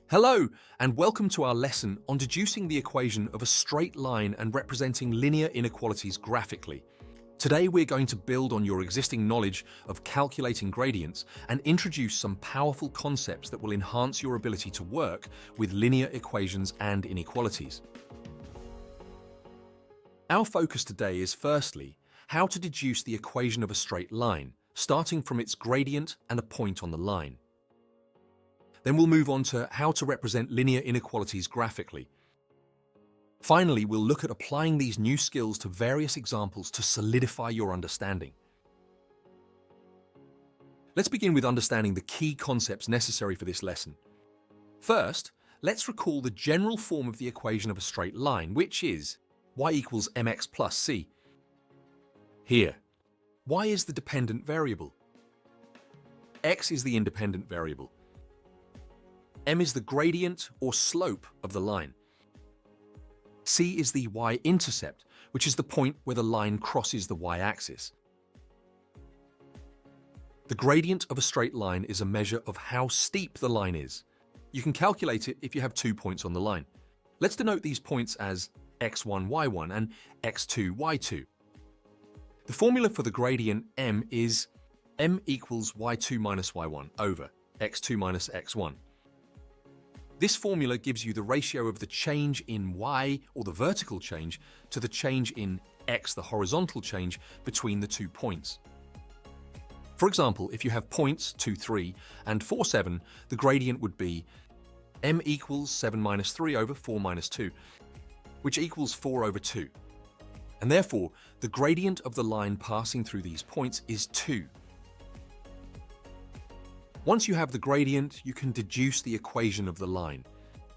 Hello, and welcome to our lesson on deducing the equation of a straight line and representing linear inequalities graphically. Today we're going to build on your existing knowledge of calculating gradients and introduce some powerful concepts that will enhance your ability to work with linear equations and inequalities. Our focus today is firstly, how to deduce the equation of a straight line, starting from its gradient and a point on the line. Then we'll move on to how to represent linear inequalities graphically. Finally, we'll look at applying these new skills to various examples to solidify your understanding. Let's begin with understanding the key concepts necessary for this lesson. First, let's recall the general form of the equation of a straight line, which is y equals mx plus c. Here, y is the dependent variable. X is the independent variable. M is the gradient or slope of the line. C is the y-intercept, which is the point where the line crosses the y-axis. The gradient of a straight line is a measure of how steep the line is. You can calculate it if you have 2 points on the line. Let's denote these points as x1, y1 and x2, y2. The formula for the gradient m is m equals y2 minus y1 over x2 minus x1. This formula gives you the ratio of the change in y, or the vertical change, to the change in x, the horizontal change, between the 2 points. For example, if you have points 2, 3 and 4, 7, the gradient would be m equals 7 minus 3 over 4 minus 2, which equals 4 over 2. And therefore, the gradient of the line passing through these points is 2. Once you have the gradient, you can deduce the equation of the line.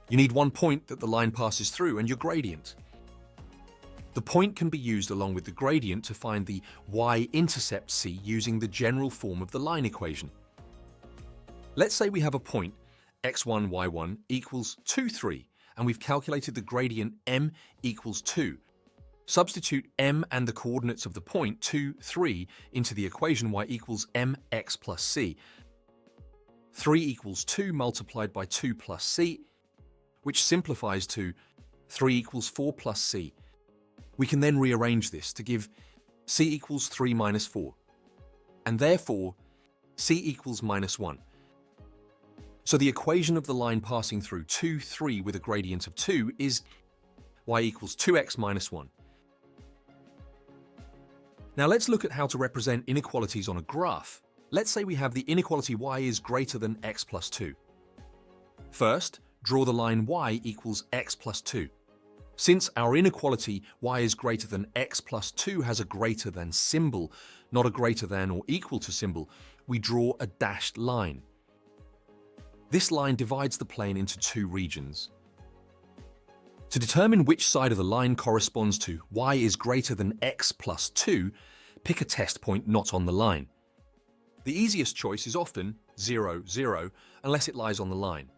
You need one point that the line passes through and your gradient. The point can be used along with the gradient to find the y-intercept c using the general form of the line equation. Let's say we have a point x1, y1 equals 2, 3, and we've calculated the gradient m equals 2. Substitute m and the coordinates of the point 2, 3 into the equation y equals mx plus c. 3 equals 2 multiplied by 2 plus c, which simplifies to 3 equals 4 plus c. We can then rearrange this to give c equals 3 minus 4, and therefore c equals minus 1. So the equation of the line passing through 2, 3 with a gradient of 2 is y equals 2x minus 1. Now let's look at how to represent inequalities on a graph. Let's say we have the inequality y is greater than x plus 2. First, draw the line y equals x plus 2. Since our inequality y is greater than x plus 2 has a greater than symbol, not a greater than or equal to symbol, we draw a dashed line. This line divides the plane into 2 regions. To determine which side of the line corresponds to y is greater than x plus 2, pick a test point not on the line. The easiest choice is often 0, 0, unless it lies on the line.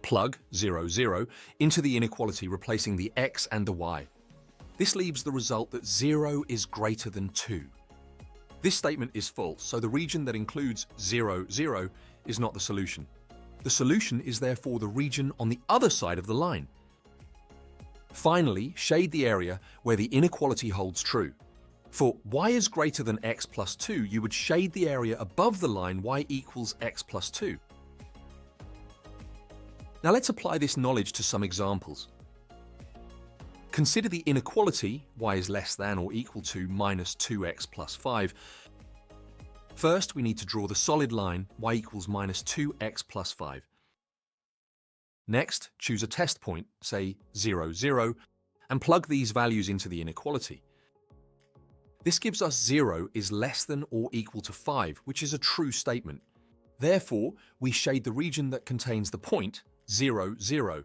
Plug 0, 0 into the inequality, replacing the x and the y. This leaves the result that 0 is greater than 2. This statement is false, so the region that includes 0, 0 is not the solution. The solution is therefore the region on the other side of the line. Finally, shade the area where the inequality holds true. For y is greater than x plus 2, you would shade the area above the line y equals x plus 2. Now let's apply this knowledge to some examples. Consider the inequality y is less than or equal to minus 2x plus 5. First, we need to draw the solid line y equals minus 2x plus 5. Next, choose a test point, say 0, 0, and plug these values into the inequality. This gives us 0 is less than or equal to 5, which is a true statement. Therefore, we shade the region that contains the point 0, 0.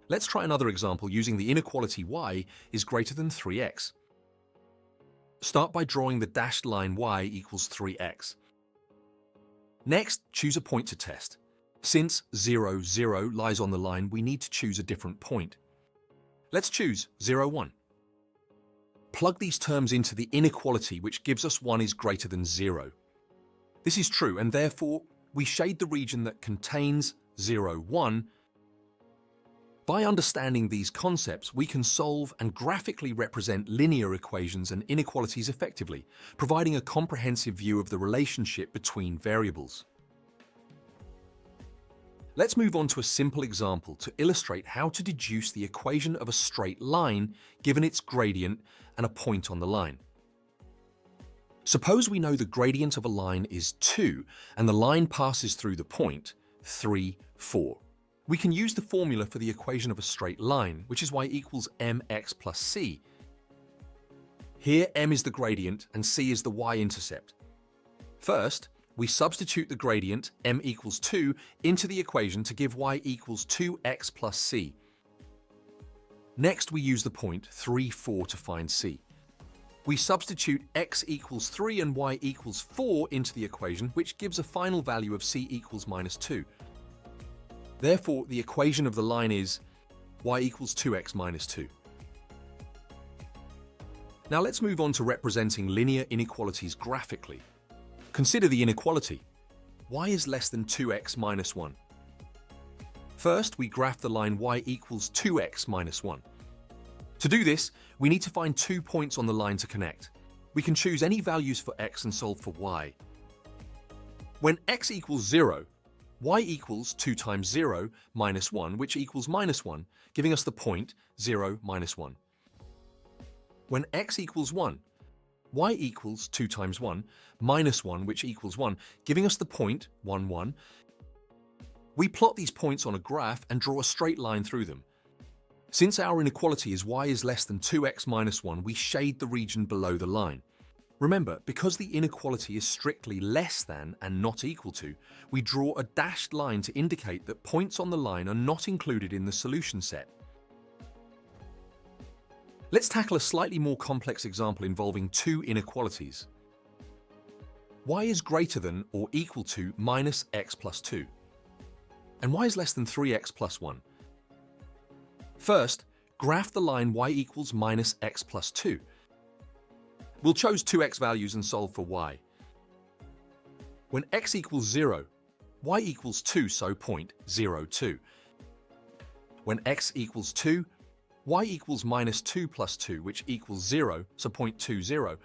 Let's try another example using the inequality y is greater than 3x. Start by drawing the dashed line y equals 3x. Next, choose a point to test. Since 0, 0 lies on the line, we need to choose a different point. Let's choose 0, 1. Plug these terms into the inequality, which gives us 1 is greater than 0. This is true, and therefore we shade the region that contains 0, 1. By understanding these concepts, we can solve and graphically represent linear equations and inequalities effectively, providing a comprehensive view of the relationship between variables. Let's move on to a simple example to illustrate how to deduce the equation of a straight line given its gradient and a point on the line. Suppose we know the gradient of a line is 2 and the line passes through the point 3, 4. We can use the formula for the equation of a straight line, which is y equals mx plus c. Here m is the gradient and c is the y-intercept. First, we substitute the gradient m equals 2 into the equation to give y equals 2x plus c. Next, we use the point 3, 4 to find c. We substitute x equals 3 and y equals 4 into the equation, which gives a final value of c equals minus 2. Therefore, the equation of the line is y equals 2x minus 2. Now let's move on to representing linear inequalities graphically. Consider the inequality. Y is less than 2x minus 1. First, we graph the line y equals 2x minus 1. To do this, we need to find 2 points on the line to connect. We can choose any values for x and solve for y. When x equals 0, y equals 2 times 0 minus 1, which equals minus 1, giving us the point 0 minus 1. When x equals 1, y equals 2 times 1 minus 1, which equals 1, giving us the point 1, 1. We plot these points on a graph and draw a straight line through them. Since our inequality is y is less than 2x minus 1, we shade the region below the line. Remember, because the inequality is strictly less than and not equal to, we draw a dashed line to indicate that points on the line are not included in the solution set. Let's tackle a slightly more complex example involving two inequalities. Y is greater than or equal to minus x plus 2, and y is less than 3x plus 1. First, graph the line y equals minus x plus 2. We'll choose 2x values and solve for y. When x equals 0, y equals 2, so point 0, 2. When x equals 2, y equals minus 2 plus 2, which equals 0, so point 2, 0.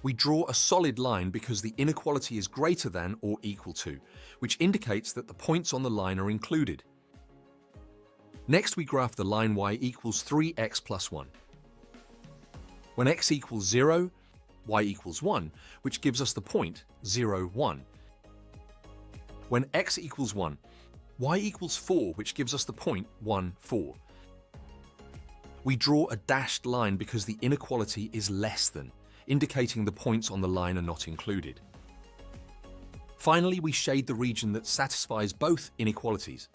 We draw a solid line because the inequality is greater than or equal to, which indicates that the points on the line are included. Next, we graph the line y equals 3x plus 1. When x equals 0, y equals 1, which gives us the point 0, 1. When x equals 1, y equals 4, which gives us the point 1, 4. We draw a dashed line because the inequality is less than, indicating the points on the line are not included. Finally, we shade the region that satisfies both inequalities.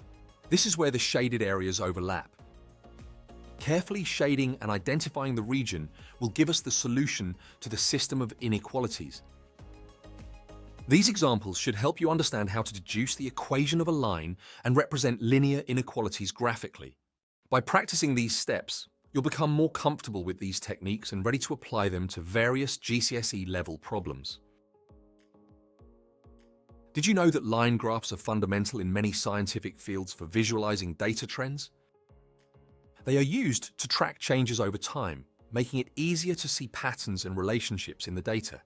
This is where the shaded areas overlap. Carefully shading and identifying the region will give us the solution to the system of inequalities. These examples should help you understand how to deduce the equation of a line and represent linear inequalities graphically. By practicing these steps, you'll become more comfortable with these techniques and ready to apply them to various GCSE-level problems. Did you know that line graphs are fundamental in many scientific fields for visualizing data trends? They are used to track changes over time, making it easier to see patterns and relationships in the data.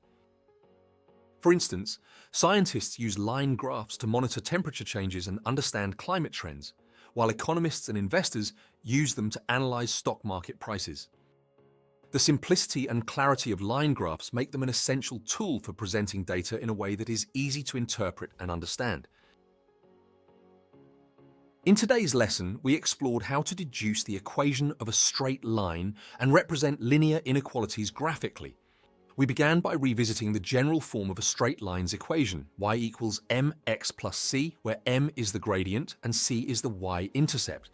For instance, scientists use line graphs to monitor temperature changes and understand climate trends, while economists and investors use them to analyze stock market prices. The simplicity and clarity of line graphs make them an essential tool for presenting data in a way that is easy to interpret and understand. In today's lesson, we explored how to deduce the equation of a straight line and represent linear inequalities graphically. We began by revisiting the general form of a straight line's equation, y equals mx plus c, where m is the gradient and c is the y-intercept.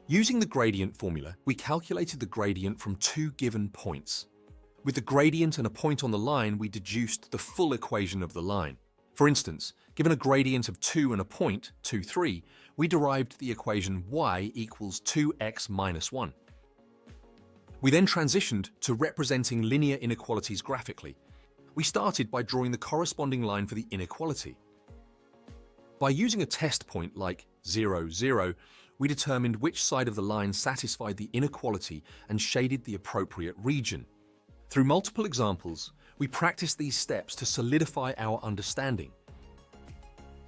Using the gradient formula, we calculated the gradient from two given points. With the gradient and a point on the line, we deduced the full equation of the line. For instance, given a gradient of 2 and a point, 2, 3, we derived the equation y equals 2x minus 1. We then transitioned to representing linear inequalities graphically. We started by drawing the corresponding line for the inequality. By using a test point like 0, 0, we determined which side of the line satisfied the inequality and shaded the appropriate region. Through multiple examples, we practiced these steps to solidify our understanding.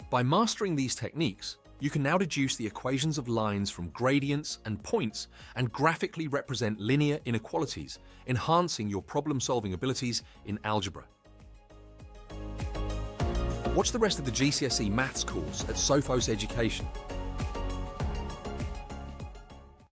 By mastering these techniques, you can now deduce the equations of lines from gradients and points and graphically represent linear inequalities, enhancing your problem-solving abilities in algebra. Watch the rest of the GCSE Maths course at Sophos Education.